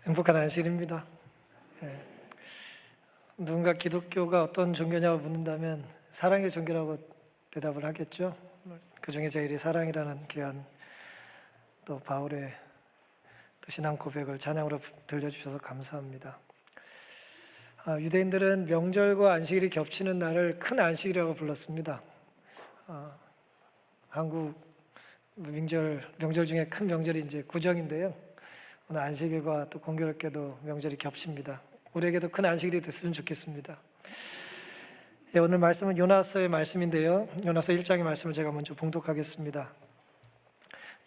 행복한 안식일입니다. 예. 누군가 기독교가 어떤 종교냐고 묻는다면 사랑의 종교라고 대답을 하겠죠. 그 중에 제일이 사랑이라는 귀한 또 바울의 또 신앙 고백을 찬양으로 들려주셔서 감사합니다. 유대인들은 명절과 안식일이 겹치는 날을 큰 안식일이라고 불렀습니다. 한국 명절 중에 큰 명절이 이제 구정인데요. 오늘 안식일과 또 공교롭게도 명절이 겹칩니다. 우리에게도 큰 안식일이 됐으면 좋겠습니다. 오늘 말씀은 요나서의 말씀인데요. 요나서 1장의 말씀을 제가 먼저 봉독하겠습니다.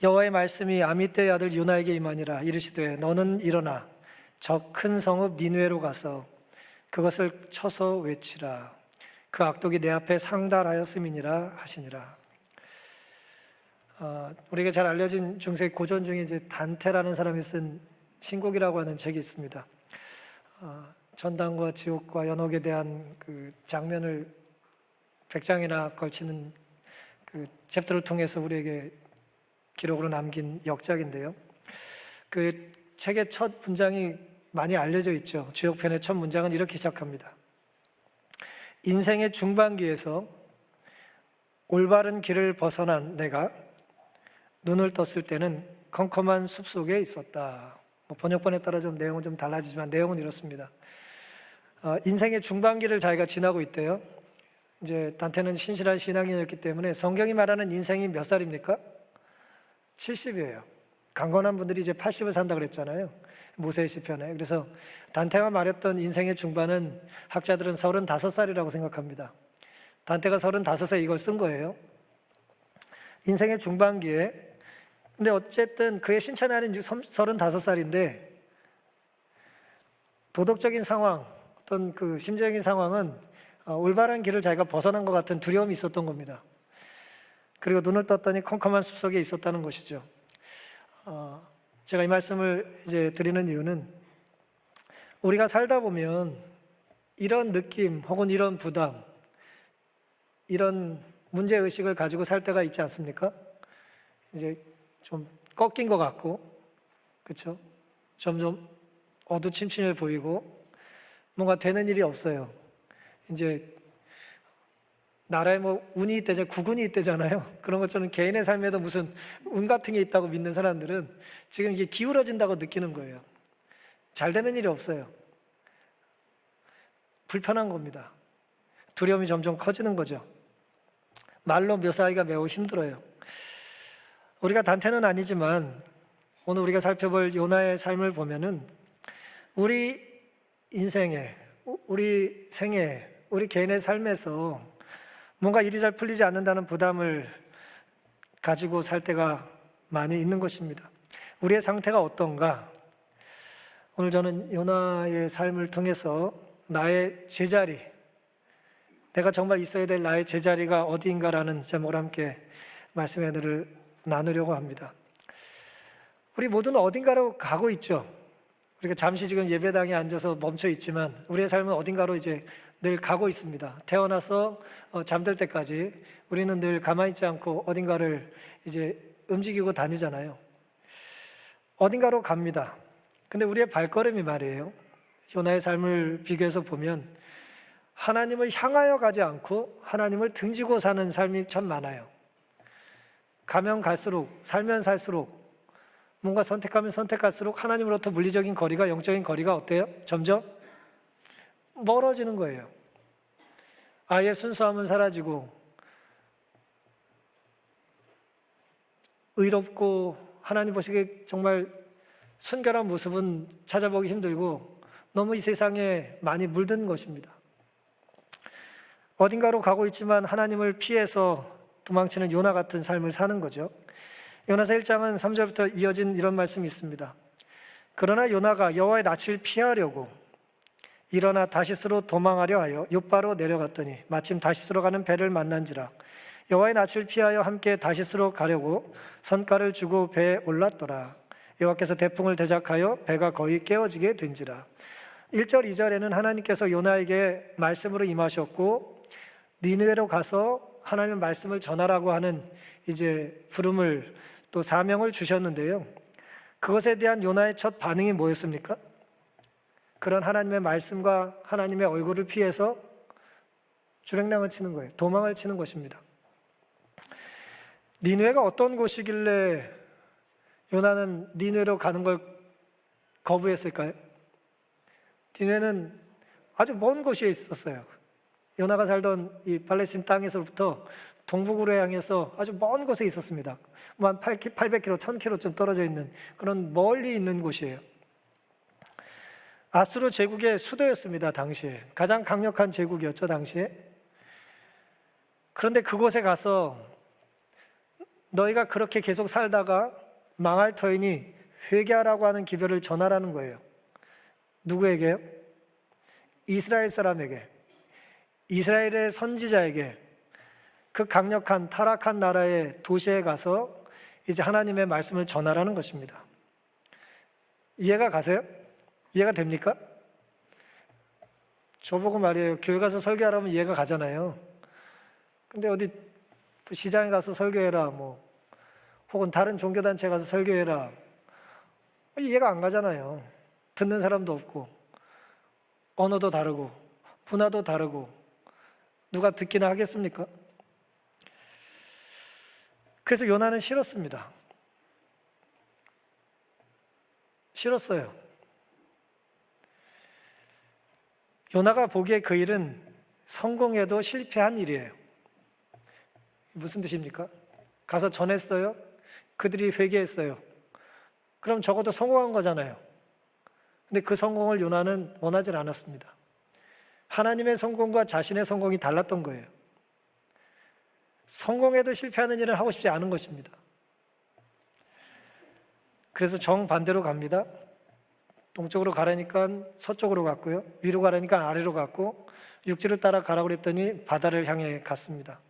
여호와의 말씀이 아미떼의 아들 요나에게 임하니라. 이르시되 너는 일어나 저 큰 성읍 니느웨로 가서 그것을 쳐서 외치라. 그 악독이 내 앞에 상달하였음이니라 하시니라. 우리가 잘 알려진 중세 고전 중에 이제 단테라는 사람이 쓴 신곡이라고 하는 책이 있습니다. 천당과 지옥과 연옥에 대한 그 장면을 100장이나 걸치는 그 챕터를 통해서 우리에게 기록으로 남긴 역작인데요. 그 책의 첫 문장이 많이 알려져 있죠. 주역편의 첫 문장은 이렇게 시작합니다. 인생의 중반기에서 올바른 길을 벗어난 내가 눈을 떴을 때는 컴컴한 숲속에 있었다. 번역본에 따라 좀 내용은 좀 달라지지만 내용은 이렇습니다. 인생의 중반기를 자기가 지나고 있대요. 이제 단테는 신실한 신앙인이었기 때문에 성경이 말하는 인생이 몇 살입니까? 70이에요. 강건한 분들이 이제 80을 산다 그랬잖아요. 모세의 시편에. 그래서 단테가 말했던 인생의 중반은 학자들은 35살이라고 생각합니다. 단테가 35세 이걸 쓴 거예요. 인생의 중반기에. 근데 어쨌든 그의 신체 나이는 35살인데 도덕적인 상황, 어떤 그 심정적인 상황은 올바른 길을 자기가 벗어난 것 같은 두려움이 있었던 겁니다. 그리고 눈을 떴더니 컴컴한 숲속에 있었다는 것이죠. 제가 이 말씀을 이제 드리는 이유는 우리가 살다 보면 이런 느낌 혹은 이런 부담, 이런 문제의식을 가지고 살 때가 있지 않습니까? 이제 좀 꺾인 것 같고, 그렇죠? 점점 어두침침해 보이고 뭔가 되는 일이 없어요. 이제 나라에 뭐 운이 있대잖아요. 국운이 있대잖아요. 그런 것처럼 개인의 삶에도 무슨 운 같은 게 있다고 믿는 사람들은 지금 이게 기울어진다고 느끼는 거예요. 잘 되는 일이 없어요. 불편한 겁니다. 두려움이 점점 커지는 거죠. 말로 묘사하기가 매우 힘들어요. 우리가 단테는 아니지만 오늘 우리가 살펴볼 요나의 삶을 보면은 우리 인생에, 우리 생에, 우리 개인의 삶에서 뭔가 일이 잘 풀리지 않는다는 부담을 가지고 살 때가 많이 있는 것입니다. 우리의 상태가 어떤가? 오늘 저는 요나의 삶을 통해서 나의 제자리, 내가 정말 있어야 될 나의 제자리가 어디인가라는 제목을 함께 말씀의 은혜를 나누려고 합니다. 우리 모두는 어딘가로 가고 있죠. 우리가 잠시 지금 예배당에 앉아서 멈춰 있지만 우리의 삶은 어딘가로 이제 늘 가고 있습니다. 태어나서 잠들 때까지 우리는 늘 가만히 있지 않고 어딘가를 이제 움직이고 다니잖아요. 어딘가로 갑니다. 근데 우리의 발걸음이 말이에요. 요나의 삶을 비교해서 보면 하나님을 향하여 가지 않고 하나님을 등지고 사는 삶이 참 많아요. 가면 갈수록, 살면 살수록, 뭔가 선택하면 선택할수록 하나님으로부터 물리적인 거리가, 영적인 거리가 어때요? 점점 멀어지는 거예요. 아예 순수함은 사라지고 의롭고 하나님 보시기에 정말 순결한 모습은 찾아보기 힘들고 너무 이 세상에 많이 물든 것입니다. 어딘가로 가고 있지만 하나님을 피해서 도망치는 요나 같은 삶을 사는 거죠. 요나서 1장은 3절부터 이어진 이런 말씀이 있습니다. 그러나 요나가 여호와의 낯을 피하려고 일어나 다시스로 도망하려 하여 욥바로 내려갔더니 마침 다시스로 가는 배를 만난지라. 여호와의 낯을 피하여 함께 다시스로 가려고 선가를 주고 배에 올랐더라. 여호와께서 태풍을 대적하여 배가 거의 깨어지게 된지라. 1절 2절에는 하나님께서 요나에게 말씀으로 임하셨고 니느웨로 가서 하나님의 말씀을 전하라고 하는 이제 부름을 또 사명을 주셨는데요. 그것에 대한 요나의 첫 반응이 뭐였습니까? 그런 하나님의 말씀과 하나님의 얼굴을 피해서 주랭랑을 치는 거예요. 도망을 치는 것입니다. 니느웨가 어떤 곳이길래 요나는 니느웨로 가는 걸 거부했을까요? 니느웨는 아주 먼 곳에 있었어요. 요나가 살던 이 팔레스틴 땅에서부터 동북으로 향해서 아주 먼 곳에 있었습니다. 한 800km, 1000km쯤 떨어져 있는 그런 멀리 있는 곳이에요. 아수르 제국의 수도였습니다. 당시에 가장 강력한 제국이었죠. 당시에. 그런데 그곳에 가서 너희가 그렇게 계속 살다가 망할 터이니 회개하라고 하는 기별을 전하라는 거예요. 누구에게요? 이스라엘 사람에게, 이스라엘의 선지자에게, 그 강력한 타락한 나라의 도시에 가서 이제 하나님의 말씀을 전하라는 것입니다. 이해가 가세요? 이해가 됩니까? 저보고 말이에요. 교회 가서 설교하라면 이해가 가잖아요. 근데 어디 시장에 가서 설교해라, 혹은 다른 종교단체에 가서 설교해라, 이해가 안 가잖아요. 듣는 사람도 없고, 언어도 다르고, 문화도 다르고, 누가 듣기나 하겠습니까? 그래서 요나는 싫었습니다. 싫었어요. 요나가 보기에 그 일은 성공해도 실패한 일이에요. 무슨 뜻입니까? 가서 전했어요? 그들이 회개했어요. 그럼 적어도 성공한 거잖아요. 근데 그 성공을 요나는 원하지 않았습니다. 하나님의 성공과 자신의 성공이 달랐던 거예요. 성공해도 실패하는 일을 하고 싶지 않은 것입니다. 그래서 정반대로 갑니다. 동쪽으로 가라니까 서쪽으로 갔고요. 위로 가라니까 아래로 갔고, 육지를 따라 가라고 그랬더니 바다를 향해 갔습니다.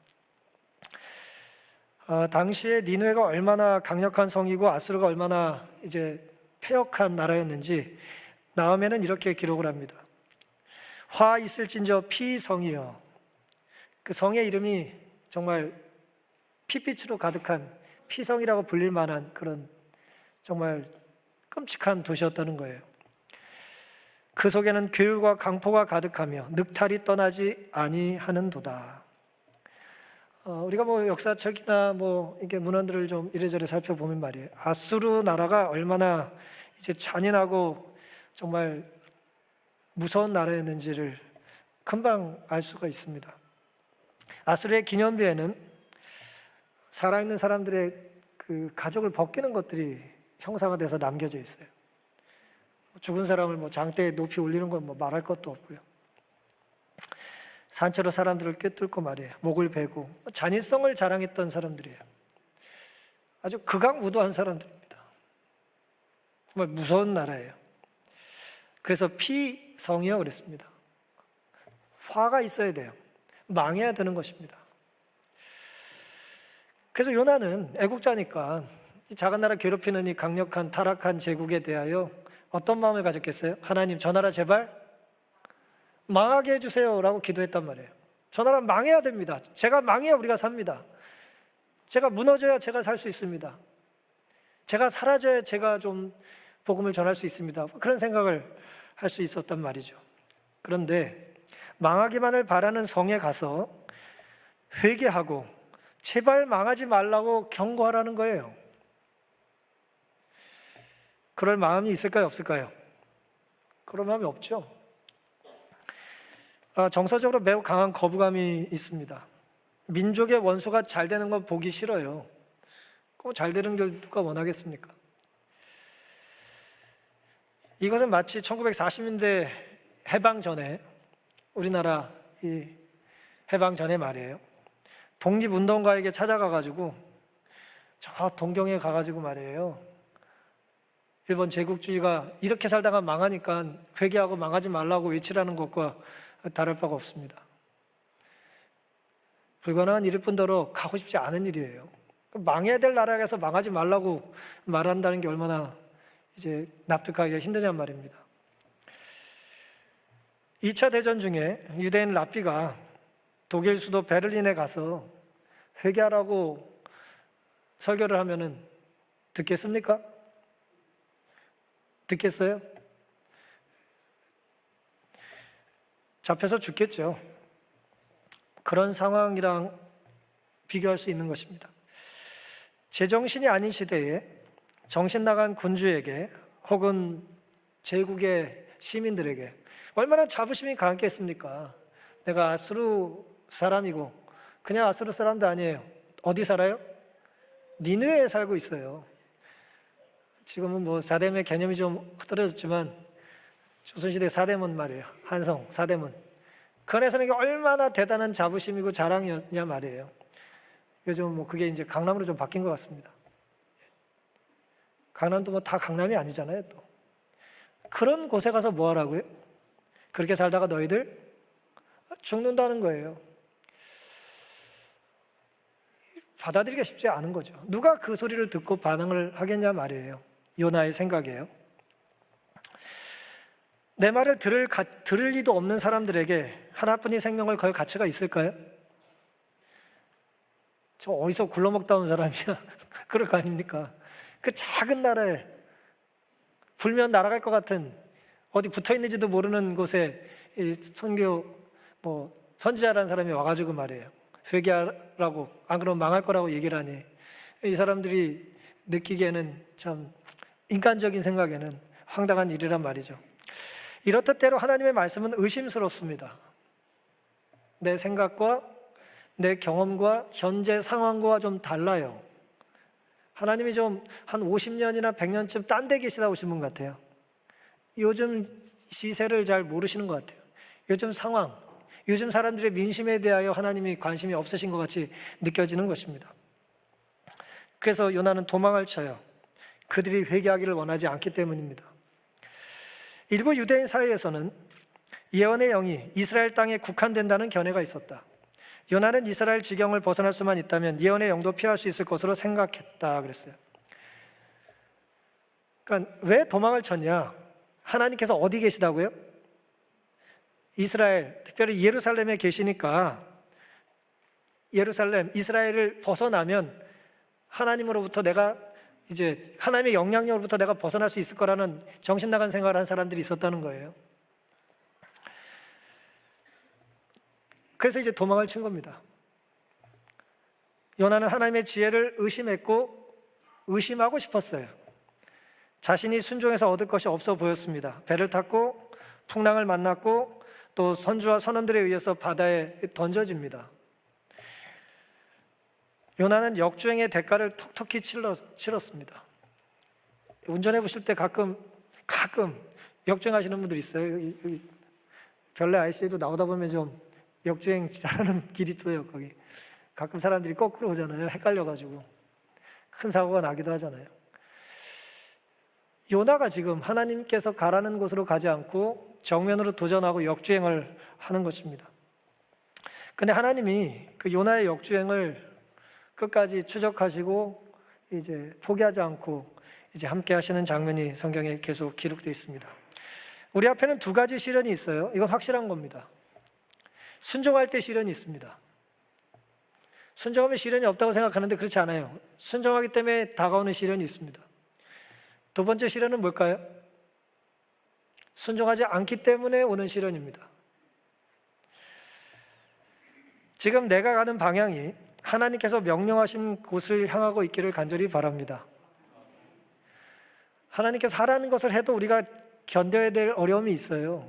당시에 니느웨가 얼마나 강력한 성이고 아수르가 얼마나 이제 패역한 나라였는지 나음에는 이렇게 기록을 합니다. 화 있을진저 피성이여. 그 성의 이름이 정말 핏빛으로 가득한 피성이라고 불릴 만한 그런 정말 끔찍한 도시였다는 거예요. 그 속에는 괴울과 강포가 가득하며 늑탈이 떠나지 아니하는도다. 우리가 역사책이나 이게 문헌들을 좀 이래저래 살펴보면 말이에요. 아수르 나라가 얼마나 이제 잔인하고 정말 무서운 나라였는지를 금방 알 수가 있습니다. 아수르의 기념비에는 살아있는 사람들의 그 가죽을 벗기는 것들이 형상화 돼서 남겨져 있어요. 죽은 사람을 장대에 높이 올리는 건 말할 것도 없고요. 산채로 사람들을 꿰뚫고 말이에요. 목을 베고 잔인성을 자랑했던 사람들이에요. 아주 극악무도한 사람들입니다. 정말 무서운 나라예요. 그래서 피성이요 그랬습니다. 화가 있어야 돼요. 망해야 되는 것입니다. 그래서 요나는 애국자니까 이 작은 나라 괴롭히는 이 강력한 타락한 제국에 대하여 어떤 마음을 가졌겠어요? 하나님, 저 나라 제발 망하게 해주세요 라고 기도했단 말이에요. 저 나라 망해야 됩니다. 제가 망해야 우리가 삽니다. 제가 무너져야 제가 살 수 있습니다. 제가 사라져야 제가 좀 복음을 전할 수 있습니다. 그런 생각을 할 수 있었단 말이죠. 그런데 망하기만을 바라는 성에 가서 회개하고 제발 망하지 말라고 경고하라는 거예요. 그럴 마음이 있을까요? 없을까요? 그럴 마음이 없죠. 정서적으로 매우 강한 거부감이 있습니다. 민족의 원수가 잘 되는 거 보기 싫어요. 꼭 잘 되는 걸 누가 원하겠습니까? 이것은 마치 1940년대 해방 전에, 우리나라 이 해방 전에 말이에요. 독립운동가에게 찾아가가지고 저 동경에 가가지고 말이에요. 일본 제국주의가 이렇게 살다가 망하니까 회개하고 망하지 말라고 외치라는 것과 다를 바가 없습니다. 불가능한 일일 뿐더러 가고 싶지 않은 일이에요. 망해야 될 나라에 가서 망하지 말라고 말한다는 게 얼마나 이제 납득하기가 힘드냔 말입니다. 2차 대전 중에 유대인 랍비가 독일 수도 베를린에 가서 회개하라고 설교를 하면은 듣겠습니까? 듣겠어요? 잡혀서 죽겠죠. 그런 상황이랑 비교할 수 있는 것입니다. 제정신이 아닌 시대에 정신 나간 군주에게 혹은 제국의 시민들에게 얼마나 자부심이 강했겠습니까? 내가 아수르 사람이고 그냥 아수르 사람도 아니에요. 어디 살아요? 니느웨에 살고 있어요. 지금은 뭐 사대문의 개념이 좀 흐트러졌지만 조선시대 사대문 말이에요. 한성, 사대문. 그 안에서는 이게 얼마나 대단한 자부심이고 자랑이었냐 말이에요. 요즘 뭐 그게 이제 강남으로 좀 바뀐 것 같습니다. 강남도 뭐 다 강남이 아니잖아요, 또. 그런 곳에 가서 뭐 하라고요? 그렇게 살다가 너희들 죽는다는 거예요. 받아들이기가 쉽지 않은 거죠. 누가 그 소리를 듣고 반응을 하겠냐 말이에요. 요나의 생각이에요. 내 말을 들을 리도 없는 사람들에게 하나뿐인 생명을 걸 가치가 있을까요? 저 어디서 굴러먹다 온 사람이야? 그럴 거 아닙니까? 그 작은 나라에 불면 날아갈 것 같은 어디 붙어 있는지도 모르는 곳에 선교 선지자라는 사람이 와가지고 말이에요. 회개하라고, 안 그러면 망할 거라고 얘기를 하니 이 사람들이 느끼기에는 참 인간적인 생각에는 황당한 일이란 말이죠. 이렇듯 때로 하나님의 말씀은 의심스럽습니다. 내 생각과 내 경험과 현재 상황과 좀 달라요. 하나님이 좀 한 50년이나 100년쯤 딴 데 계시다 오신 분 같아요. 요즘 시세를 잘 모르시는 것 같아요. 요즘 상황, 요즘 사람들의 민심에 대하여 하나님이 관심이 없으신 것 같이 느껴지는 것입니다. 그래서 요나는 도망을 쳐요. 그들이 회개하기를 원하지 않기 때문입니다. 일부 유대인 사이에서는 예언의 영이 이스라엘 땅에 국한된다는 견해가 있었다. 요나는 이스라엘 지경을 벗어날 수만 있다면 예언의 영도 피할 수 있을 것으로 생각했다 그랬어요. 그러니까 왜 도망을 쳤냐? 하나님께서 어디 계시다고요? 이스라엘, 특별히 예루살렘에 계시니까 예루살렘, 이스라엘을 벗어나면 하나님으로부터 내가 이제 하나님의 영향력으로부터 내가 벗어날 수 있을 거라는 정신 나간 생각을 한 사람들이 있었다는 거예요. 그래서 이제 도망을 친 겁니다. 요나는 하나님의 지혜를 의심했고 의심하고 싶었어요. 자신이 순종해서 얻을 것이 없어 보였습니다. 배를 탔고 풍랑을 만났고 또 선주와 선원들에 의해서 바다에 던져집니다. 요나는 역주행의 대가를 톡톡히 치렀습니다. 운전해 보실 때 가끔 역주행하시는 분들 있어요. 여기 별내 IC에도 나오다 보면 좀 역주행 잘하는 길 있어요. 거기 가끔 사람들이 거꾸로 오잖아요. 헷갈려가지고 큰 사고가 나기도 하잖아요. 요나가 지금 하나님께서 가라는 곳으로 가지 않고 정면으로 도전하고 역주행을 하는 것입니다. 근데 하나님이 그 요나의 역주행을 끝까지 추적하시고 이제 포기하지 않고 이제 함께 하시는 장면이 성경에 계속 기록되어 있습니다. 우리 앞에는 두 가지 시련이 있어요. 이건 확실한 겁니다. 순종할 때 시련이 있습니다. 순종하면 시련이 없다고 생각하는데 그렇지 않아요. 순종하기 때문에 다가오는 시련이 있습니다. 두 번째 시련은 뭘까요? 순종하지 않기 때문에 오는 시련입니다. 지금 내가 가는 방향이 하나님께서 명령하신 곳을 향하고 있기를 간절히 바랍니다. 하나님께서 하라는 것을 해도 우리가 견뎌야 될 어려움이 있어요.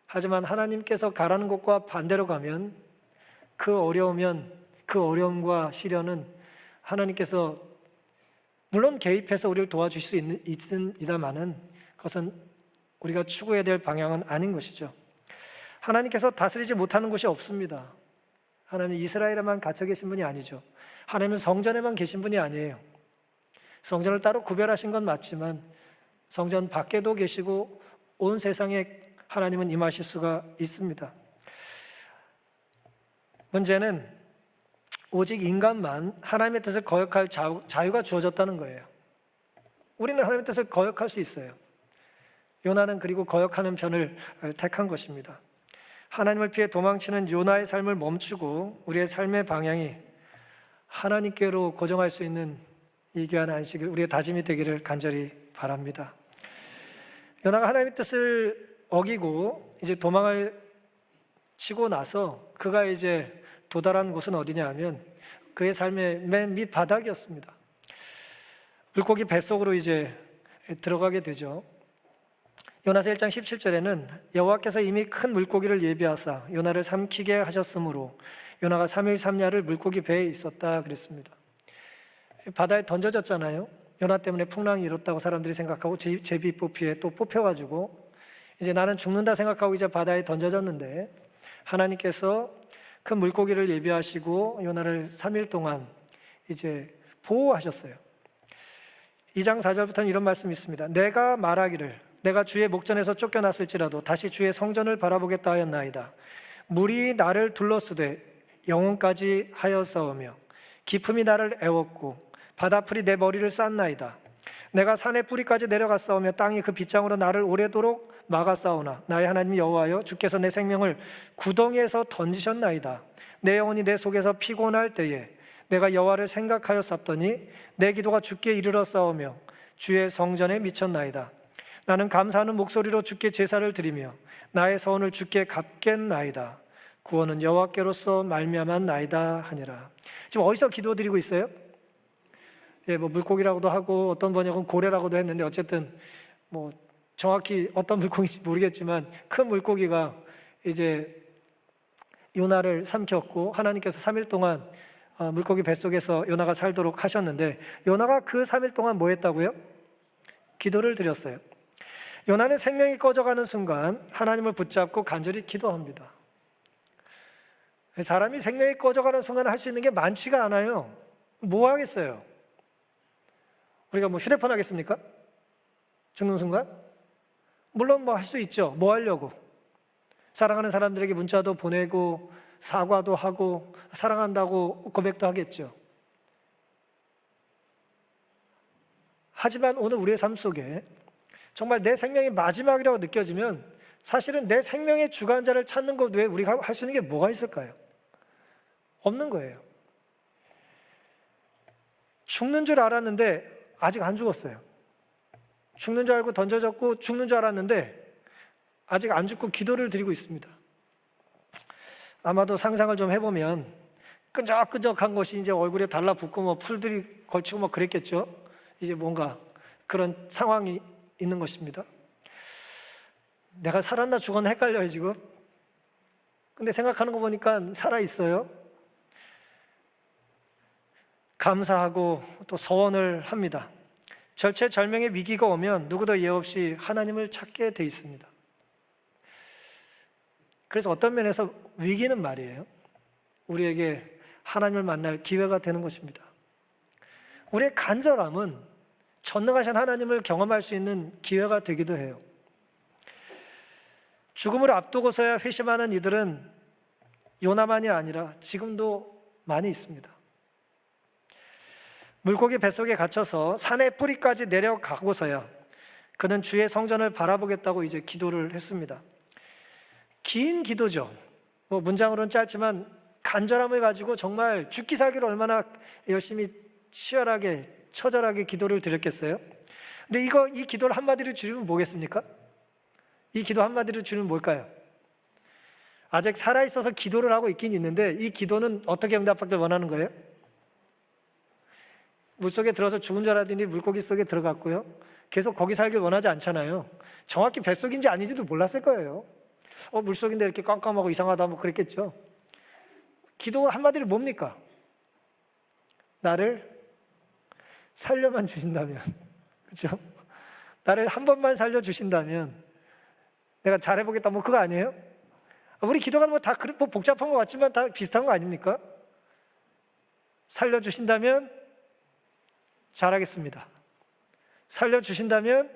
하지만 하나님께서 가라는 곳과 반대로 가면 그 어려움과 시련은 하나님께서 물론 개입해서 우리를 도와주실 수 있습니다만은 그것은 우리가 추구해야 될 방향은 아닌 것이죠. 하나님께서 다스리지 못하는 곳이 없습니다. 하나님은 이스라엘에만 갇혀 계신 분이 아니죠. 하나님은 성전에만 계신 분이 아니에요. 성전을 따로 구별하신 건 맞지만 성전 밖에도 계시고 온 세상에 하나님은 임하실 수가 있습니다. 문제는 오직 인간만 하나님의 뜻을 거역할 자유가 주어졌다는 거예요. 우리는 하나님의 뜻을 거역할 수 있어요. 요나는 그리고 거역하는 편을 택한 것입니다. 하나님을 피해 도망치는 요나의 삶을 멈추고 우리의 삶의 방향이 하나님께로 고정할 수 있는 이 귀한 안식일 우리의 다짐이 되기를 간절히 바랍니다. 요나가 하나님의 뜻을 어기고 이제 도망을 치고 나서 그가 이제 도달한 곳은 어디냐 하면 그의 삶의 맨 밑바닥이었습니다. 물고기 뱃속으로 이제 들어가게 되죠. 요나서 1장 17절에는 여호와께서 이미 큰 물고기를 예비하사 요나를 삼키게 하셨으므로 요나가 3일 3야를 물고기 배에 있었다 그랬습니다. 바다에 던져졌잖아요. 요나 때문에 풍랑이 일었다고 사람들이 생각하고 제비뽑기에 또 뽑혀가지고 이제 나는 죽는다 생각하고 이제 바다에 던져졌는데 하나님께서 큰 물고기를 예비하시고 요나를 3일 동안 이제 보호하셨어요. 2장 4절부터는 이런 말씀이 있습니다. 내가 말하기를 내가 주의 목전에서 쫓겨났을지라도 다시 주의 성전을 바라보겠다 하였나이다. 물이 나를 둘러쓰되 영혼까지 하였사오며 기품이 나를 애웠고 바다풀이 내 머리를 쌌나이다. 내가 산의 뿌리까지 내려갔사오며 땅이 그 빗장으로 나를 오래도록 막았사오나 나의 하나님 여호와여 주께서 내 생명을 구덩이에서 던지셨나이다. 내 영혼이 내 속에서 피곤할 때에 내가 여호와를 생각하여 쌌더니 내 기도가 주께 이르렀사오며 주의 성전에 미쳤나이다. 나는 감사하는 목소리로 주께 제사를 드리며 나의 서원을 주께 갚겠나이다. 구원은 여호와께로서 말미암았나이다 하니라. 지금 어디서 기도드리고 있어요? 뭐 물고기라고도 하고 어떤 번역은 고래라고도 했는데 어쨌든 뭐 정확히 어떤 물고기인지 모르겠지만 큰 물고기가 이제 요나를 삼켰고 하나님께서 3일 동안 물고기 뱃속에서 요나가 살도록 하셨는데 요나가 그 3일 동안 뭐 했다고요? 기도를 드렸어요. 요나는 생명이 꺼져가는 순간 하나님을 붙잡고 간절히 기도합니다. 사람이 생명이 꺼져가는 순간 할 수 있는 게 많지가 않아요. 뭐 하겠어요? 우리가 뭐 휴대폰 하겠습니까? 죽는 순간? 물론 뭐 할 수 있죠. 뭐 하려고? 사랑하는 사람들에게 문자도 보내고 사과도 하고 사랑한다고 고백도 하겠죠. 하지만 오늘 우리의 삶 속에 정말 내 생명이 마지막이라고 느껴지면 사실은 내 생명의 주관자를 찾는 것 외에 우리가 할 수 있는 게 뭐가 있을까요? 없는 거예요. 죽는 줄 알았는데 아직 안 죽었어요. 죽는 줄 알고 던져졌고 죽는 줄 알았는데 아직 안 죽고 기도를 드리고 있습니다. 아마도 상상을 좀 해보면 끈적끈적한 것이 이제 얼굴에 달라붙고 뭐 풀들이 걸치고 뭐 그랬겠죠. 이제 뭔가 그런 상황이 있는 것입니다. 내가 살았나 죽었나 헷갈려요 지금. 근데 생각하는 거 보니까 살아있어요. 감사하고 또 서원을 합니다. 절체절명의 위기가 오면 누구도 예 없이 하나님을 찾게 돼 있습니다. 그래서 어떤 면에서 위기는 말이에요, 우리에게 하나님을 만날 기회가 되는 것입니다. 우리의 간절함은 전능하신 하나님을 경험할 수 있는 기회가 되기도 해요. 죽음을 앞두고서야 회심하는 이들은 요나만이 아니라 지금도 많이 있습니다. 물고기 뱃속에 갇혀서 산의 뿌리까지 내려가고서야 그는 주의 성전을 바라보겠다고 이제 기도를 했습니다. 긴 기도죠. 뭐 문장으로는 짧지만 간절함을 가지고 정말 죽기 살기를 얼마나 열심히 치열하게 처절하게 기도를 드렸겠어요? 근데 이 기도를 한마디로 줄이면 뭐겠습니까? 이 기도 한마디로 줄이면 뭘까요? 아직 살아있어서 기도를 하고 있긴 있는데 이 기도는 어떻게 응답받길 원하는 거예요? 물속에 들어서 죽은 줄 알았더니 물고기 속에 들어갔고요. 계속 거기 살길 원하지 않잖아요. 정확히 뱃속인지 아닌지도 몰랐을 거예요. 물속인데 이렇게 깜깜하고 이상하다 뭐 그랬겠죠. 기도 한마디로 뭡니까? 나를 살려만 주신다면, 그렇죠? 나를 한 번만 살려주신다면 내가 잘해보겠다 뭐 그거 아니에요? 우리 기도가 뭐 다 뭐 복잡한 것 같지만 다 비슷한 거 아닙니까? 살려주신다면 잘하겠습니다. 살려주신다면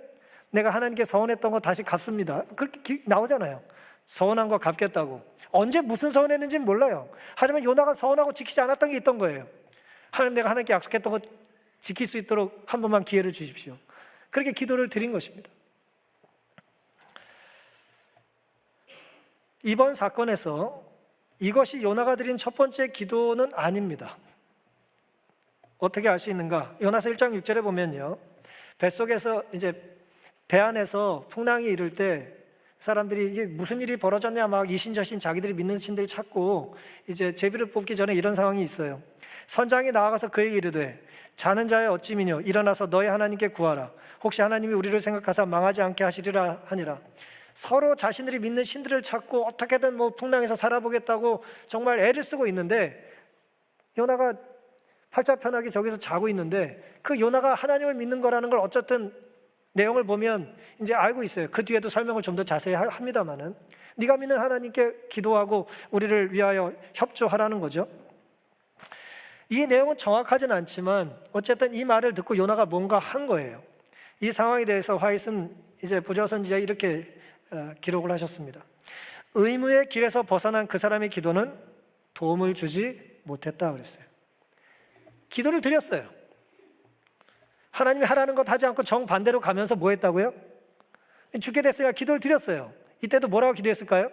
내가 하나님께 서원했던 거 다시 갚습니다. 그렇게 나오잖아요. 서원한 거 갚겠다고. 언제 무슨 서원했는지는 몰라요. 하지만 요나가 서원하고 지키지 않았던 게 있던 거예요. 내가 하나님께 약속했던 거 지킬 수 있도록 한 번만 기회를 주십시오. 그렇게 기도를 드린 것입니다. 이번 사건에서 이것이 요나가 드린 첫 번째 기도는 아닙니다. 어떻게 알 수 있는가? 요나서 1장 6절에 보면요, 뱃속에서 이제 배 안에서 풍랑이 이를 때 사람들이 이게 무슨 일이 벌어졌냐 막 이신저신 자기들이 믿는 신들 찾고 이제 제비를 뽑기 전에 이런 상황이 있어요. 선장이 나아가서 그에게 이르되 자는 자의 어찌미뇨 일어나서 너희 하나님께 구하라. 혹시 하나님이 우리를 생각하사 망하지 않게 하시리라 하니라. 서로 자신들이 믿는 신들을 찾고 어떻게든 풍랑에서 살아보겠다고 정말 애를 쓰고 있는데, 요나가 팔자편하게 저기서 자고 있는데 그 요나가 하나님을 믿는 거라는 걸 어쨌든 내용을 보면 이제 알고 있어요. 그 뒤에도 설명을 좀 더 자세히 합니다만은 네가 믿는 하나님께 기도하고 우리를 위하여 협조하라는 거죠. 이 내용은 정확하진 않지만 어쨌든 이 말을 듣고 요나가 뭔가 한 거예요. 이 상황에 대해서 화이트는 이제 부조 선지자에 이렇게 기록을 하셨습니다. 의무의 길에서 벗어난 그 사람의 기도는 도움을 주지 못했다 그랬어요. 기도를 드렸어요. 하나님이 하라는 것 하지 않고 정반대로 가면서 뭐 했다고요? 죽게 됐으니까 기도를 드렸어요. 이때도 뭐라고 기도했을까요?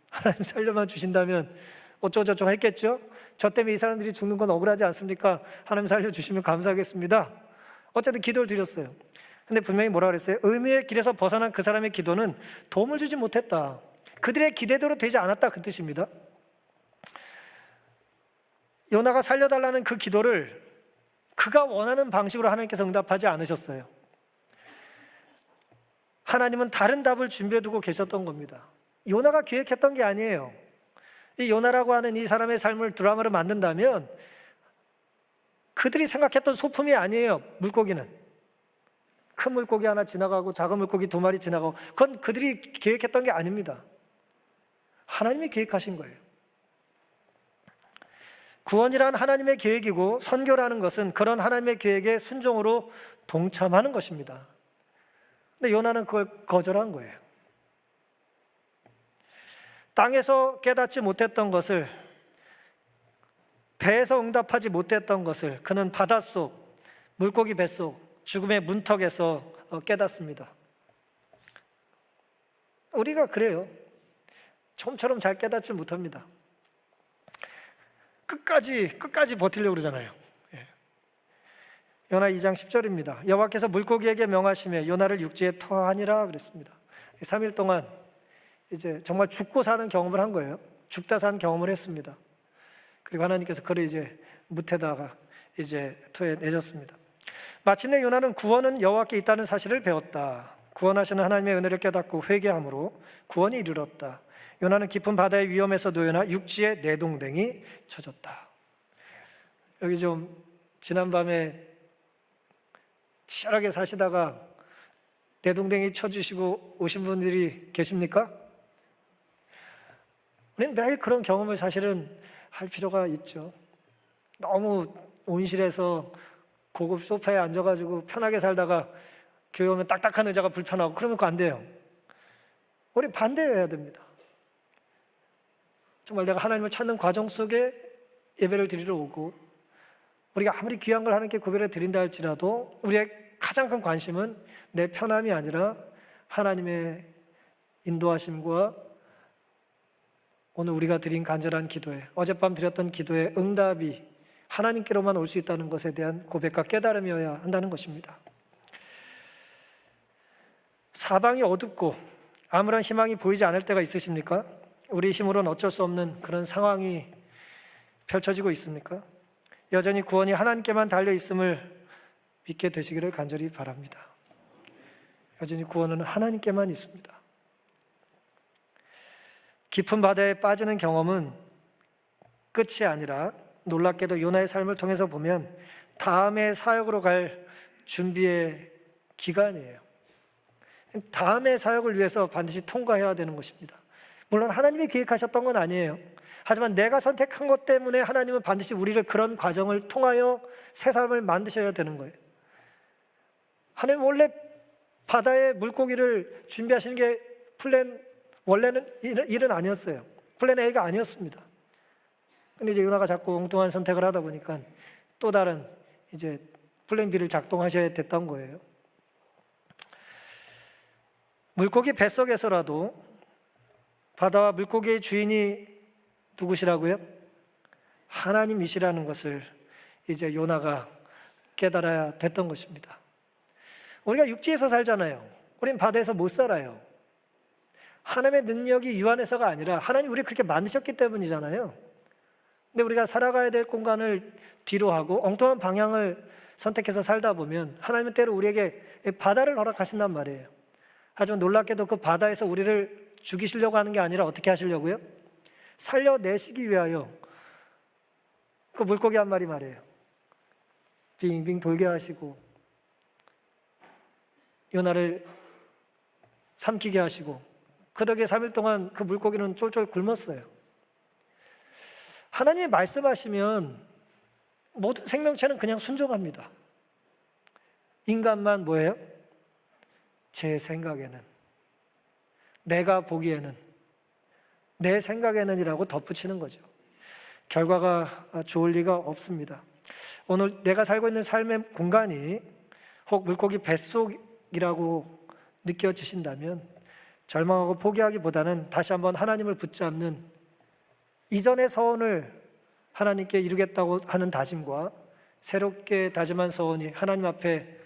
하나님 살려만 주신다면 어쩌고저쩌고 했겠죠? 저 때문에 이 사람들이 죽는 건 억울하지 않습니까? 하나님 살려주시면 감사하겠습니다. 어쨌든 기도를 드렸어요. 근데 분명히 뭐라 그랬어요? 의무의 길에서 벗어난 그 사람의 기도는 도움을 주지 못했다. 그들의 기대대로 되지 않았다, 그 뜻입니다. 요나가 살려달라는 그 기도를 그가 원하는 방식으로 하나님께서 응답하지 않으셨어요. 하나님은 다른 답을 준비해두고 계셨던 겁니다. 요나가 계획했던 게 아니에요. 이 요나라고 하는 이 사람의 삶을 드라마로 만든다면 그들이 생각했던 소품이 아니에요. 물고기는 큰 물고기 하나 지나가고 작은 물고기 2마리 지나가고, 그건 그들이 계획했던 게 아닙니다. 하나님이 계획하신 거예요. 구원이란 하나님의 계획이고 선교라는 것은 그런 하나님의 계획에 순종으로 동참하는 것입니다. 근데 요나는 그걸 거절한 거예요. 땅에서 깨닫지 못했던 것을, 배에서 응답하지 못했던 것을 그는 바닷속, 물고기 뱃속, 죽음의 문턱에서 깨닫습니다. 우리가 그래요. 좀처럼 잘 깨닫지 못합니다. 끝까지 버티려고 그러잖아요. 요나 2장 10절입니다. 여호와께서 물고기에게 명하시며 요나를 육지에 토하니라 그랬습니다. 3일 동안 이제 정말 죽고 사는 경험을 한 거예요. 죽다 산 경험을 했습니다. 그리고 하나님께서 그를 이제 뭇에다가 이제 토해내셨습니다. 마침내 요나는 구원은 여호와께 있다는 사실을 배웠다. 구원하시는 하나님의 은혜를 깨닫고 회개함으로 구원이 이르렀다. 요나는 깊은 바다의 위험에서 놓여나 육지에 내동댕이 쳐졌다. 여기 좀 지난밤에 치열하게 사시다가 내동댕이 쳐주시고 오신 분들이 계십니까? 우리는 매일 그런 경험을 사실은 할 필요가 있죠. 너무 온실에서 고급 소파에 앉아가지고 편하게 살다가 교회 오면 딱딱한 의자가 불편하고 그러면 그거 안 돼요. 우리 반대해야 됩니다. 정말 내가 하나님을 찾는 과정 속에 예배를 드리러 오고, 우리가 아무리 귀한 걸 하나님께 구별해 드린다 할지라도 우리의 가장 큰 관심은 내 편함이 아니라 하나님의 인도하심과 오늘 우리가 드린 간절한 기도에, 어젯밤 드렸던 기도의 응답이 하나님께로만 올 수 있다는 것에 대한 고백과 깨달음이어야 한다는 것입니다. 사방이 어둡고 아무런 희망이 보이지 않을 때가 있으십니까? 우리 힘으로는 어쩔 수 없는 그런 상황이 펼쳐지고 있습니까? 여전히 구원이 하나님께만 달려있음을 믿게 되시기를 간절히 바랍니다. 여전히 구원은 하나님께만 있습니다. 깊은 바다에 빠지는 경험은 끝이 아니라 놀랍게도 요나의 삶을 통해서 보면 다음의 사역으로 갈 준비의 기간이에요. 다음의 사역을 위해서 반드시 통과해야 되는 것입니다. 물론 하나님이 계획하셨던 건 아니에요. 하지만 내가 선택한 것 때문에 하나님은 반드시 우리를 그런 과정을 통하여 새 삶을 만드셔야 되는 거예요. 하나님 원래 바다에 물고기를 준비하시는 게 원래는 일은 아니었어요. 플랜 A가 아니었습니다. 근데 이제 요나가 자꾸 엉뚱한 선택을 하다 보니까 또 다른 이제 플랜 B를 작동하셔야 됐던 거예요. 물고기 뱃속에서라도 바다와 물고기의 주인이 누구시라고요? 하나님이시라는 것을 이제 요나가 깨달아야 됐던 것입니다. 우리가 육지에서 살잖아요. 우린 바다에서 못 살아요. 하나님의 능력이 유한해서가 아니라 하나님 우리 그렇게 만드셨기 때문이잖아요. 근데 우리가 살아가야 될 공간을 뒤로 하고 엉뚱한 방향을 선택해서 살다 보면 하나님은 때로 우리에게 바다를 허락하신단 말이에요. 하지만 놀랍게도 그 바다에서 우리를 죽이시려고 하는 게 아니라 어떻게 하시려고요? 살려내시기 위하여 그 물고기 한 마리 말이에요. 빙빙 돌게 하시고 요나를 삼키게 하시고 그 덕에 3일 동안 그 물고기는 쫄쫄 굶었어요. 하나님이 말씀하시면 모든 생명체는 그냥 순종합니다. 인간만 뭐예요? 제 생각에는, 내가 보기에는, 내 생각에는 이라고 덧붙이는 거죠. 결과가 좋을 리가 없습니다. 오늘 내가 살고 있는 삶의 공간이 혹 물고기 뱃속이라고 느껴지신다면 절망하고 포기하기보다는 다시 한번 하나님을 붙잡는 이전의 서원을 하나님께 이루겠다고 하는 다짐과 새롭게 다짐한 서원이 하나님 앞에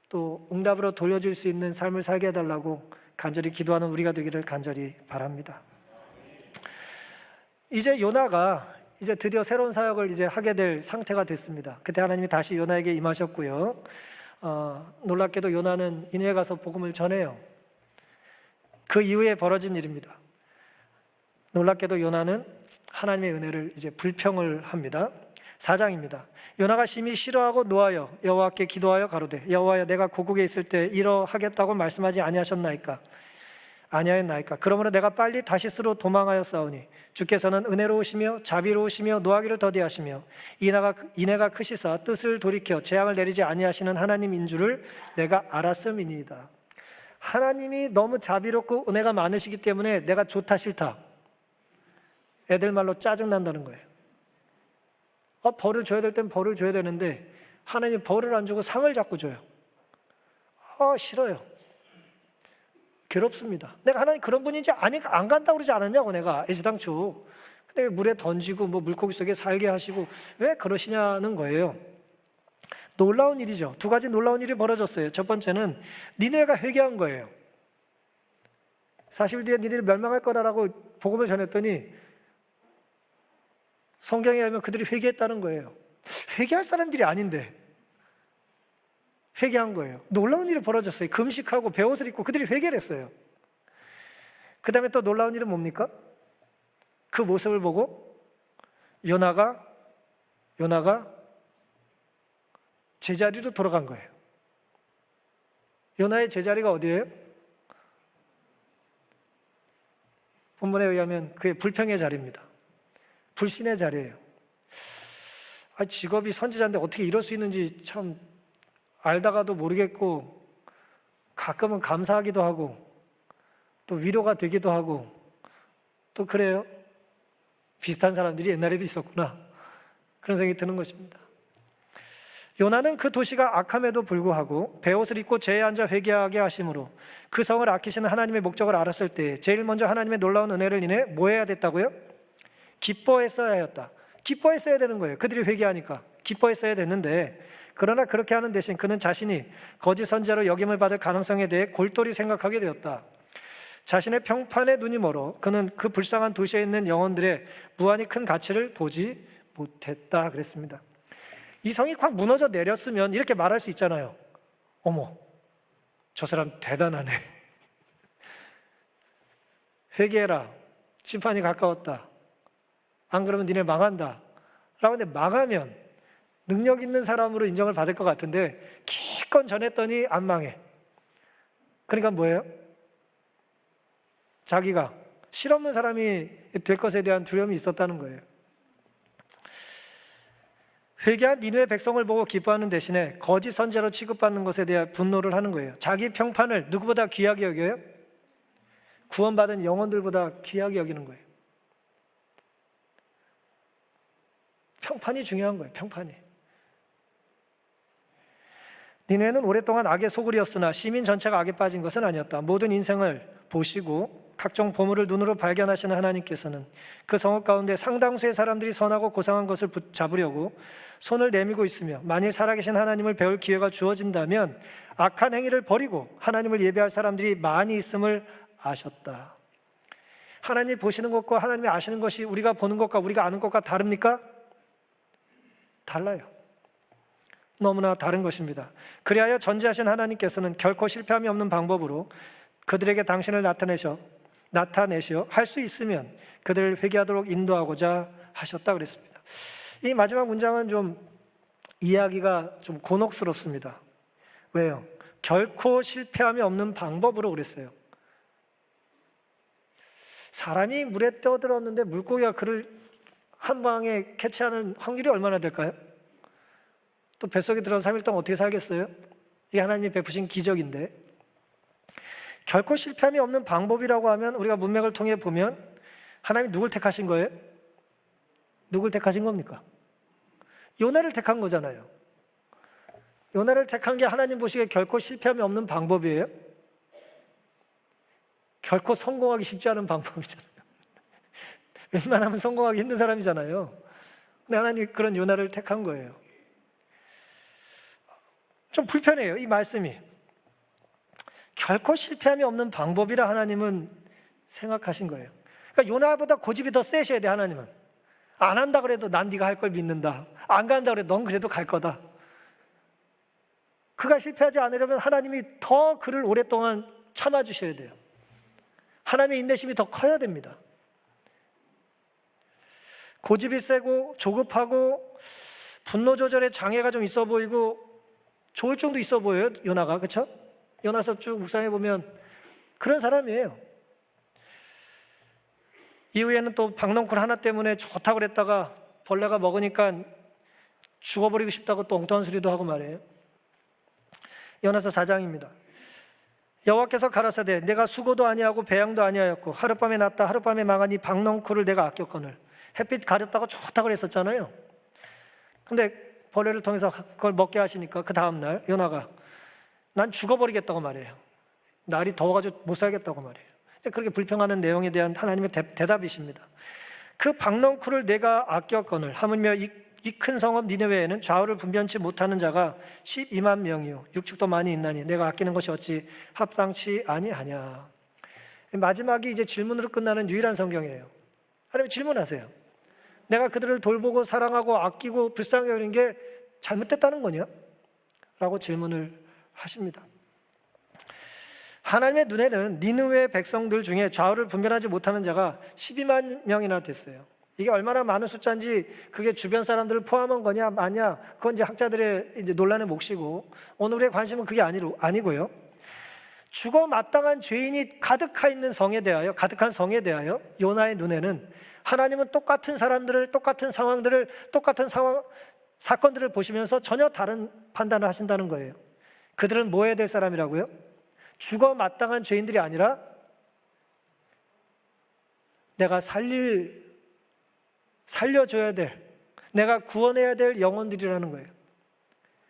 또 응답으로 돌려줄 수 있는 삶을 살게 해달라고 간절히 기도하는 우리가 되기를 간절히 바랍니다. 이제 요나가 이제 드디어 새로운 사역을 이제 하게 될 상태가 됐습니다. 그때 하나님이 다시 요나에게 임하셨고요. 놀랍게도 요나는 니느웨 가서 복음을 전해요. 그 이후에 벌어진 일입니다. 놀랍게도 요나는 하나님의 은혜를 이제 불평을 합니다. 4장입니다. 요나가 심히 싫어하고 노하여 여호와께 기도하여 가로되 여호와여 내가 고국에 있을 때 이러하겠다고 말씀하지 아니하셨나이까? 아니하였나이까? 그러므로 내가 빨리 다시스로 도망하여 싸우니 주께서는 은혜로우시며 자비로우시며 노하기를 더디하시며 이내가 크시사 뜻을 돌이켜 재앙을 내리지 아니하시는 하나님인 줄을 내가 알았음이니이다. 하나님이 너무 자비롭고 은혜가 많으시기 때문에 내가 좋다 싫다 애들 말로 짜증난다는 거예요. 벌을 줘야 될 땐 벌을 줘야 되는데 하나님이 벌을 안 주고 상을 자꾸 줘요. 싫어요. 괴롭습니다. 내가 하나님 그런 분인지 아니까 안 간다고 그러지 않았냐고 내가 애시당초. 근데 물에 던지고 뭐 물고기 속에 살게 하시고 왜 그러시냐는 거예요. 놀라운 일이죠. 두 가지 놀라운 일이 벌어졌어요. 첫 번째는 니느웨가 회개한 거예요. 40일 뒤에 니느웨를 멸망할 거다라고 복음을 전했더니 성경에 의하면 그들이 회개했다는 거예요. 회개할 사람들이 아닌데 회개한 거예요. 놀라운 일이 벌어졌어요. 금식하고 베옷을 입고 그들이 회개를 했어요. 그 다음에 또 놀라운 일은 뭡니까? 그 모습을 보고 요나가 제자리로 돌아간 거예요. 요나의 제자리가 어디예요? 본문에 의하면 그의 불평의 자리입니다. 불신의 자리예요. 직업이 선지자인데 어떻게 이럴 수 있는지 참 알다가도 모르겠고 가끔은 감사하기도 하고 또 위로가 되기도 하고 또 그래요. 비슷한 사람들이 옛날에도 있었구나 그런 생각이 드는 것입니다. 요나는 그 도시가 악함에도 불구하고 베옷을 입고 제에 앉아 회개하게 하심으로 그 성을 아끼시는 하나님의 목적을 알았을 때 제일 먼저 하나님의 놀라운 은혜를 인해 뭐 해야 됐다고요? 기뻐했어야 하였다. 기뻐했어야 되는 거예요. 그들이 회개하니까 기뻐했어야 됐는데 그러나 그렇게 하는 대신 그는 자신이 거짓 선지자로 역임을 받을 가능성에 대해 골똘히 생각하게 되었다. 자신의 평판에 눈이 멀어 그는 그 불쌍한 도시에 있는 영혼들의 무한히 큰 가치를 보지 못했다 그랬습니다. 이 성이 확 무너져 내렸으면 이렇게 말할 수 있잖아요. 어머, 저 사람 대단하네. 회개해라. 심판이 가까웠다. 안 그러면 니네 망한다. 라고 근데 망하면 능력 있는 사람으로 인정을 받을 것 같은데 기껏 전했더니 안 망해. 그러니까 뭐예요? 자기가 실없는 사람이 될 것에 대한 두려움이 있었다는 거예요. 회개한 니느웨 백성을 보고 기뻐하는 대신에 거짓 선지자로 취급받는 것에 대한 분노를 하는 거예요. 자기 평판을 누구보다 귀하게 여겨요? 구원받은 영혼들보다 귀하게 여기는 거예요. 평판이 중요한 거예요. 평판이. 니느웨는 오랫동안 악의 소굴이었으나 시민 전체가 악에 빠진 것은 아니었다. 모든 인생을 보시고 각종 보물을 눈으로 발견하시는 하나님께서는 그 성읍 가운데 상당수의 사람들이 선하고 고상한 것을 잡으려고 손을 내밀고 있으며 만일 살아계신 하나님을 배울 기회가 주어진다면 악한 행위를 버리고 하나님을 예배할 사람들이 많이 있음을 아셨다. 하나님이 보시는 것과 하나님이 아시는 것이 우리가 보는 것과 우리가 아는 것과 다릅니까? 달라요. 너무나 다른 것입니다. 그리하여 전지하신 하나님께서는 결코 실패함이 없는 방법으로 그들에게 당신을 나타내시어 할 수 있으면 그들을 회개하도록 인도하고자 하셨다 그랬습니다. 이 마지막 문장은 좀 이해하기가 좀 곤혹스럽습니다. 왜요? 결코 실패함이 없는 방법으로 그랬어요. 사람이 물에 떠들었는데 물고기가 그를 한 방에 캐치하는 확률이 얼마나 될까요? 또 뱃속에 들어서 3일 동안 어떻게 살겠어요? 이게 하나님이 베푸신 기적인데, 결코 실패함이 없는 방법이라고 하면 우리가 문맥을 통해 보면 하나님이 누굴 택하신 거예요? 누굴 택하신 겁니까? 요나를 택한 거잖아요. 요나를 택한 게 하나님 보시기에 결코 실패함이 없는 방법이에요? 결코 성공하기 쉽지 않은 방법이잖아요. 웬만하면 성공하기 힘든 사람이잖아요. 근데 하나님이 그런 요나를 택한 거예요. 좀 불편해요, 이 말씀이. 결코 실패함이 없는 방법이라 하나님은 생각하신 거예요. 그러니까 요나보다 고집이 더 세셔야 돼, 하나님은. 안 한다 그래도 난 네가 할 걸 믿는다. 안 간다 그래도 넌 그래도 갈 거다. 그가 실패하지 않으려면 하나님이 더 그를 오랫동안 참아주셔야 돼요. 하나님의 인내심이 더 커야 됩니다. 고집이 세고 조급하고 분노 조절에 장애가 좀 있어 보이고 조울증도 있어 보여요, 요나가. 그렇죠? 요나서 쭉 묵상해 보면 그런 사람이에요. 이후에는 또 박넝쿨 하나 때문에 좋다고 그랬다가 벌레가 먹으니까 죽어버리고 싶다고 또 엉뚱한 소리도 하고 말이에요. 요나서 4장입니다. 여호와께서 가라사대 내가 수고도 아니하고 배양도 아니하였고 하룻밤에 났다 하룻밤에 망하니 박넝쿨을 내가 아꼈거늘. 햇빛 가렸다고 좋다고 그랬었잖아요. 근데 벌레를 통해서 그걸 먹게 하시니까 그 다음날 요나가 난 죽어버리겠다고 말해요. 날이 더워가지고 못 살겠다고 말해요. 그렇게 불평하는 내용에 대한 하나님의 대답이십니다. 그 박넝쿨을 내가 아꼈거늘 하물며 이 큰 성읍 니느웨에는 좌우를 분변치 못하는 자가 12만 명이요 육축도 많이 있나니 내가 아끼는 것이 어찌 합당치 아니하냐. 마지막이 이제 질문으로 끝나는 유일한 성경이에요. 하나님 질문하세요. 내가 그들을 돌보고 사랑하고 아끼고 불쌍히 여기는 게 잘못됐다는 거냐? 라고 질문을 하십니다. 하나님의 눈에는 니느웨 백성들 중에 좌우를 분별하지 못하는 자가 12만 명이나 됐어요. 이게 얼마나 많은 숫자인지 그게 주변 사람들을 포함한 거냐 마냐 그건 이제 학자들의 이제 논란의 몫이고 오늘의 관심은 그게 아니고요. 죽어 마땅한 죄인이 가득한 성에 대하여 요나의 눈에는 하나님은 똑같은 사람들을 똑같은 상황들을 똑같은 사건들을 보시면서 전혀 다른 판단을 하신다는 거예요. 그들은 뭐 해야 될 사람이라고요? 죽어 마땅한 죄인들이 아니라 내가 살려줘야 될, 내가 구원해야 될 영혼들이라는 거예요.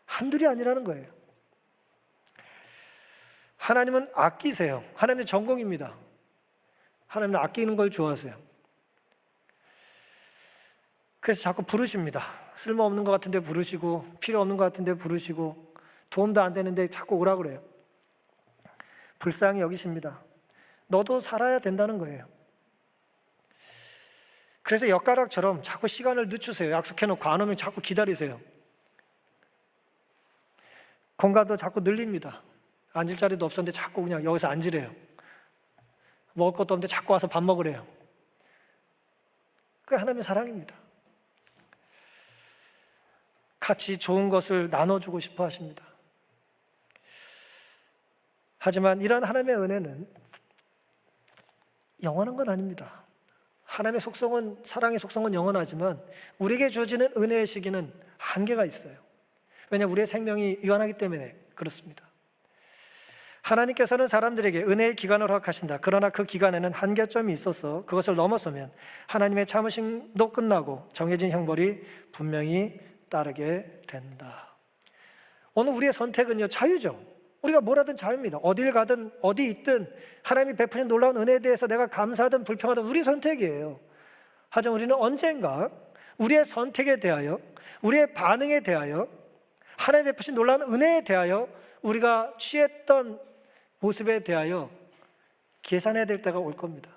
한둘이 아니라는 거예요. 하나님은 아끼세요. 하나님의 전공입니다. 하나님은 아끼는 걸 좋아하세요. 그래서 자꾸 부르십니다. 쓸모없는 것 같은데 부르시고 필요 없는 것 같은데 부르시고 도움도 안 되는데 자꾸 오라 그래요. 불쌍히 여기십니다. 너도 살아야 된다는 거예요. 그래서 엿가락처럼 자꾸 시간을 늦추세요. 약속해놓고 안 오면 자꾸 기다리세요. 공간도 자꾸 늘립니다. 앉을 자리도 없었는데 자꾸 그냥 여기서 앉으래요. 먹을 것도 없는데 자꾸 와서 밥 먹으래요. 그게 하나님의 사랑입니다. 같이 좋은 것을 나눠주고 싶어 하십니다. 하지만 이런 하나님의 은혜는 영원한 건 아닙니다. 하나님의 속성은, 사랑의 속성은 영원하지만 우리에게 주어지는 은혜의 시기는 한계가 있어요. 왜냐하면 우리의 생명이 유한하기 때문에 그렇습니다. 하나님께서는 사람들에게 은혜의 기간을 허락하신다. 그러나 그 기간에는 한계점이 있어서 그것을 넘어서면 하나님의 참으심도 끝나고 정해진 형벌이 분명히 따르게 된다. 오늘 우리의 선택은요, 자유죠. 우리가 뭘 하든 자유입니다. 어딜 가든 어디 있든 하나님이 베푸신 놀라운 은혜에 대해서 내가 감사하든 불평하든 우리 선택이에요. 하지만 우리는 언젠가 우리의 선택에 대하여, 우리의 반응에 대하여, 하나님이 베푸신 놀라운 은혜에 대하여 우리가 취했던 모습에 대하여 계산해야 될 때가 올 겁니다.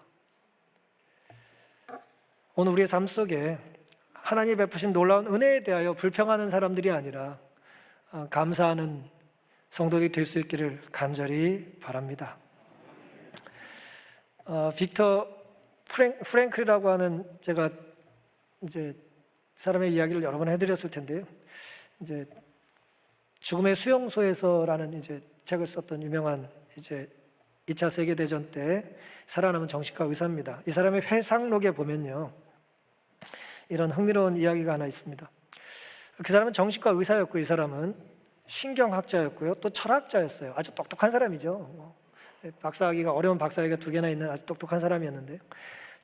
오늘 우리의 삶 속에 하나님이 베푸신 놀라운 은혜에 대하여 불평하는 사람들이 아니라 감사하는 성도들이 될 수 있기를 간절히 바랍니다. 빅터 프랭클이라고 하는, 제가 이제 사람의 이야기를 여러 번 해드렸을 텐데요. 이제 죽음의 수용소에서라는 이제 책을 썼던 유명한 이제 2차 세계대전 때 살아남은 정신과 의사입니다. 이 사람의 회상록에 보면요, 이런 흥미로운 이야기가 하나 있습니다. 그 사람은 정신과 의사였고, 이 사람은 신경학자였고요, 또 철학자였어요. 아주 똑똑한 사람이죠. 박사학위가, 어려운 박사학위가 2개나 있는 아주 똑똑한 사람이었는데요.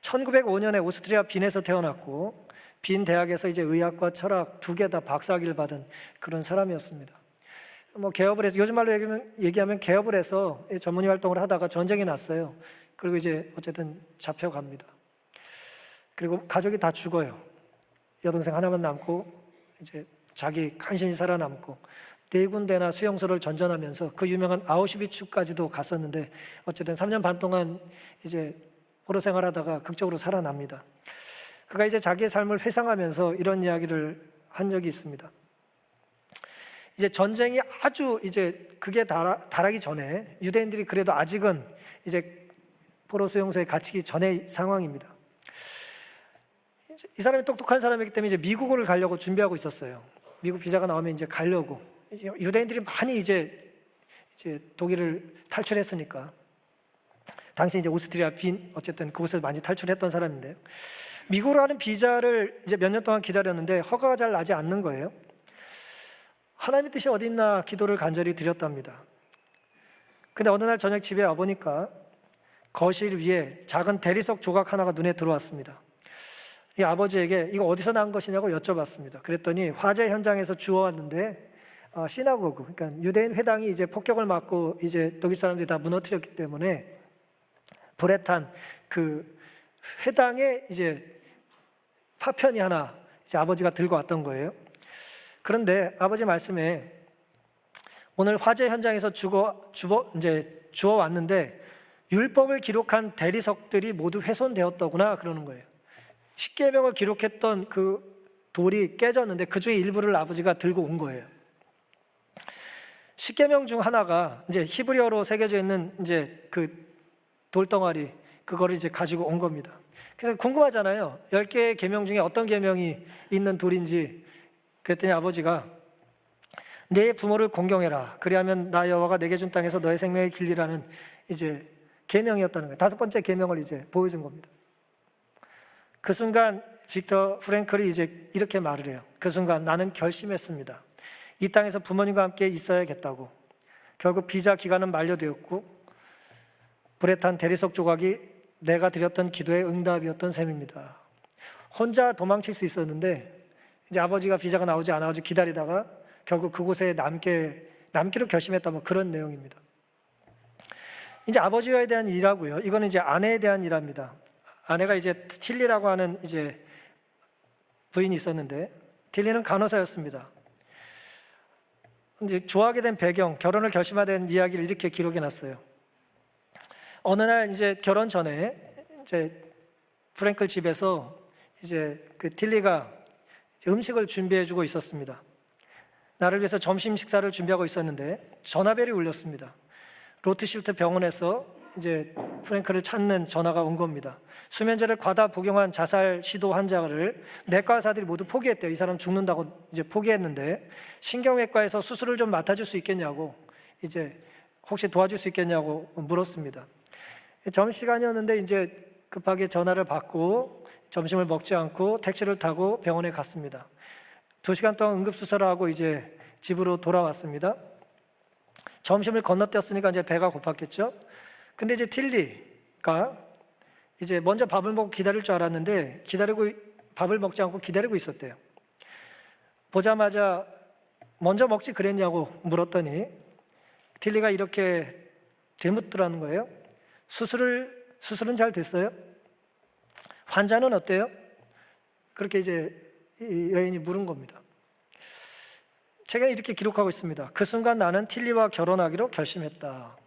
1905년에 오스트리아 빈에서 태어났고, 빈 대학에서 이제 의학과 철학 2개 다 박사학위를 받은 그런 사람이었습니다. 개업을 해서, 요즘 말로 얘기하면 개업을 해서 전문의 활동을 하다가 전쟁이 났어요. 그리고 이제 어쨌든 잡혀갑니다. 그리고 가족이 다 죽어요. 여동생 하나만 남고, 이제 자기 간신히 살아남고, 4군데나 수용소를 전전하면서 그 유명한 아우슈비츠까지도 갔었는데, 어쨌든 3년 반 동안 이제 포로 생활하다가 극적으로 살아납니다. 그가 이제 자기의 삶을 회상하면서 이런 이야기를 한 적이 있습니다. 이제 전쟁이 아주 이제 극에 달하기 전에, 유대인들이 그래도 아직은 이제 포로 수용소에 갇히기 전의 상황입니다. 이 사람이 똑똑한 사람이기 때문에 이제 미국을 가려고 준비하고 있었어요. 미국 비자가 나오면 이제 가려고. 유대인들이 많이 이제 독일을 탈출했으니까, 당시 이제 오스트리아 빈, 어쨌든 그곳에서 많이 탈출했던 사람인데요. 미국으로 가는 비자를 이제 몇 년 동안 기다렸는데 허가가 잘 나지 않는 거예요. 하나님의 뜻이 어디 있나 기도를 간절히 드렸답니다. 근데 어느 날 저녁 집에 와보니까 거실 위에 작은 대리석 조각 하나가 눈에 들어왔습니다. 이 아버지에게 이거 어디서 난 것이냐고 여쭤봤습니다. 그랬더니 화재 현장에서 주워왔는데, 시나고그, 그러니까 유대인 회당이 이제 폭격을 맞고 이제 독일 사람들이 다 무너뜨렸기 때문에 불에 탄 그 회당에 이제 파편이 하나 이제 아버지가 들고 왔던 거예요. 그런데 아버지 말씀에 오늘 화재 현장에서 주워 왔는데 율법을 기록한 대리석들이 모두 훼손되었더구나 그러는 거예요. 십계명을 기록했던 그 돌이 깨졌는데 그 중에 일부를 아버지가 들고 온 거예요. 십계명 중 하나가 이제 히브리어로 새겨져 있는 이제 그 돌덩어리, 그거를 이제 가지고 온 겁니다. 그래서 궁금하잖아요. 10개의 계명 중에 어떤 계명이 있는 돌인지. 그랬더니 아버지가 내 부모를 공경해라. 그리하면 나 여호와가 내게 준 땅에서 너의 생명의 길리라는 이제 계명이었다는 거예요. 5번째 계명을 이제 보여준 겁니다. 그 순간 빅터 프랭클이 이제 이렇게 말을 해요. 그 순간 나는 결심했습니다. 이 땅에서 부모님과 함께 있어야겠다고. 결국 비자 기간은 만료되었고 불에 탄 대리석 조각이 내가 드렸던 기도의 응답이었던 셈입니다. 혼자 도망칠 수 있었는데 이제 아버지가 비자가 나오지 않아가지고 기다리다가 결국 그곳에 남기로 결심했다, 뭐 그런 내용입니다. 이제 아버지에 대한 일하고요. 이거는 이제 아내에 대한 일합니다. 아내가 이제 틸리라고 하는 이제 부인이 있었는데, 틸리는 간호사였습니다. 이제 좋아하게 된 배경, 결혼을 결심하게 된 이야기를 이렇게 기록해 놨어요. 어느 날 이제 결혼 전에 이제 프랭클 집에서 이제 그 틸리가 음식을 준비해 주고 있었습니다. 나를 위해서 점심 식사를 준비하고 있었는데 전화벨이 울렸습니다. 로트실트 병원에서 이제 프랭클을 찾는 전화가 온 겁니다. 수면제를 과다 복용한 자살 시도 환자를 내과 의사들이 모두 포기했대요. 이 사람 죽는다고 이제 포기했는데 신경외과에서 수술을 좀 맡아줄 수 있겠냐고, 이제 혹시 도와줄 수 있겠냐고 물었습니다. 점심시간이었는데 이제 급하게 전화를 받고 점심을 먹지 않고 택시를 타고 병원에 갔습니다. 2시간 동안 응급수술을 하고 이제 집으로 돌아왔습니다. 점심을 건너뛰었으니까 이제 배가 고팠겠죠. 근데 이제 틸리가 이제 먼저 밥을 먹고 기다릴 줄 알았는데 밥을 먹지 않고 기다리고 있었대요. 보자마자 먼저 먹지 그랬냐고 물었더니 틸리가 이렇게 되묻더라는 거예요. 수술은 잘 됐어요? 환자는 어때요? 그렇게 이제 이 여인이 물은 겁니다. 제가 이렇게 기록하고 있습니다. 그 순간 나는 틸리와 결혼하기로 결심했다.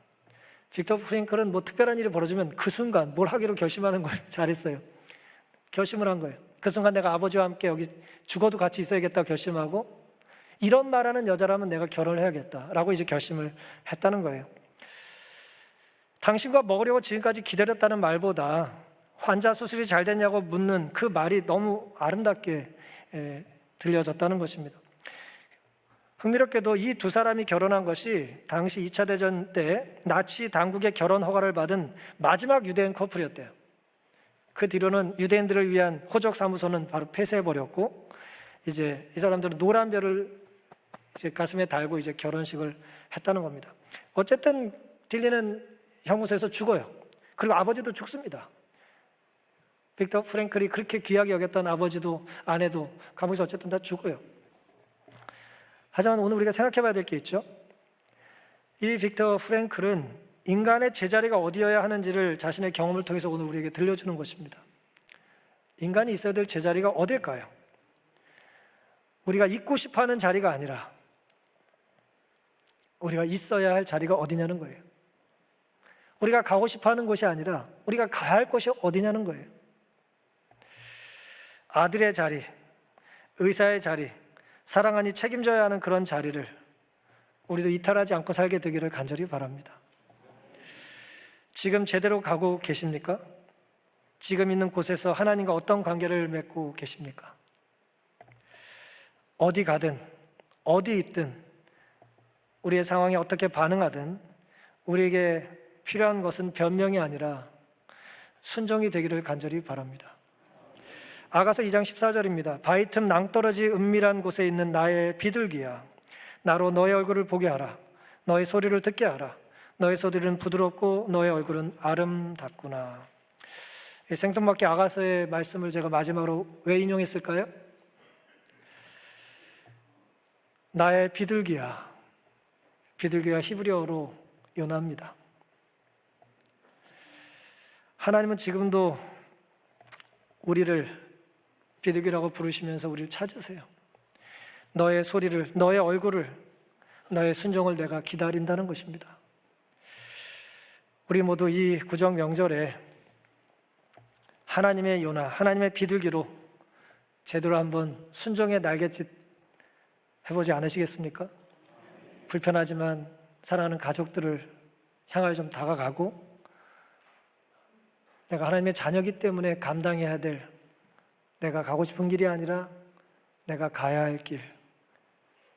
빅터 프랭클은 뭐 특별한 일이 벌어지면 그 순간 뭘 하기로 결심하는 걸 잘했어요. 결심을 한 거예요. 그 순간 내가 아버지와 함께 여기 죽어도 같이 있어야겠다고 결심하고, 이런 말하는 여자라면 내가 결혼을 해야겠다라고 이제 결심을 했다는 거예요. 당신과 먹으려고 지금까지 기다렸다는 말보다 환자 수술이 잘 됐냐고 묻는 그 말이 너무 아름답게 들려졌다는 것입니다. 흥미롭게도 이 두 사람이 결혼한 것이 당시 2차 대전 때 나치 당국의 결혼 허가를 받은 마지막 유대인 커플이었대요. 그 뒤로는 유대인들을 위한 호적 사무소는 바로 폐쇄해버렸고, 이제 이 사람들은 노란 별을 이제 가슴에 달고 이제 결혼식을 했다는 겁니다. 어쨌든 딜리는 형무소에서 죽어요. 그리고 아버지도 죽습니다. 빅터 프랭클이 그렇게 귀하게 여겼던 아버지도 아내도 감옥에서 어쨌든 다 죽어요. 하지만 오늘 우리가 생각해 봐야 될 게 있죠. 이 빅터 프랭클은 인간의 제자리가 어디여야 하는지를 자신의 경험을 통해서 오늘 우리에게 들려주는 것입니다. 인간이 있어야 될 제자리가 어딜까요? 우리가 있고 싶어하는 자리가 아니라 우리가 있어야 할 자리가 어디냐는 거예요. 우리가 가고 싶어하는 곳이 아니라 우리가 가야 할 곳이 어디냐는 거예요. 아들의 자리, 의사의 자리, 사랑하니 책임져야 하는 그런 자리를 우리도 이탈하지 않고 살게 되기를 간절히 바랍니다. 지금 제대로 가고 계십니까? 지금 있는 곳에서 하나님과 어떤 관계를 맺고 계십니까? 어디 가든 어디 있든 우리의 상황에 어떻게 반응하든 우리에게 필요한 것은 변명이 아니라 순종이 되기를 간절히 바랍니다. 아가서 2장 14절입니다. 바위 틈 낭떠러지 은밀한 곳에 있는 나의 비둘기야, 나로 너의 얼굴을 보게 하라. 너의 소리를 듣게 하라. 너의 소리는 부드럽고 너의 얼굴은 아름답구나. 생뚱맞게 아가서의 말씀을 제가 마지막으로 왜 인용했을까요? 나의 비둘기야. 비둘기가 히브리어로 요나입니다. 하나님은 지금도 우리를 비둘기라고 부르시면서 우리를 찾으세요. 너의 소리를, 너의 얼굴을, 너의 순종을 내가 기다린다는 것입니다. 우리 모두 이 구정 명절에 하나님의 요나, 하나님의 비둘기로 제대로 한번 순종의 날갯짓 해보지 않으시겠습니까? 불편하지만 사랑하는 가족들을 향하여 좀 다가가고, 내가 하나님의 자녀이기 때문에 감당해야 될, 내가 가고 싶은 길이 아니라 내가 가야 할 길,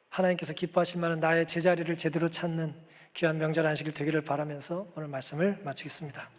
하나님께서 기뻐하실 만한 나의 제자리를 제대로 찾는 귀한 명절 안식일 되기를 바라면서 오늘 말씀을 마치겠습니다.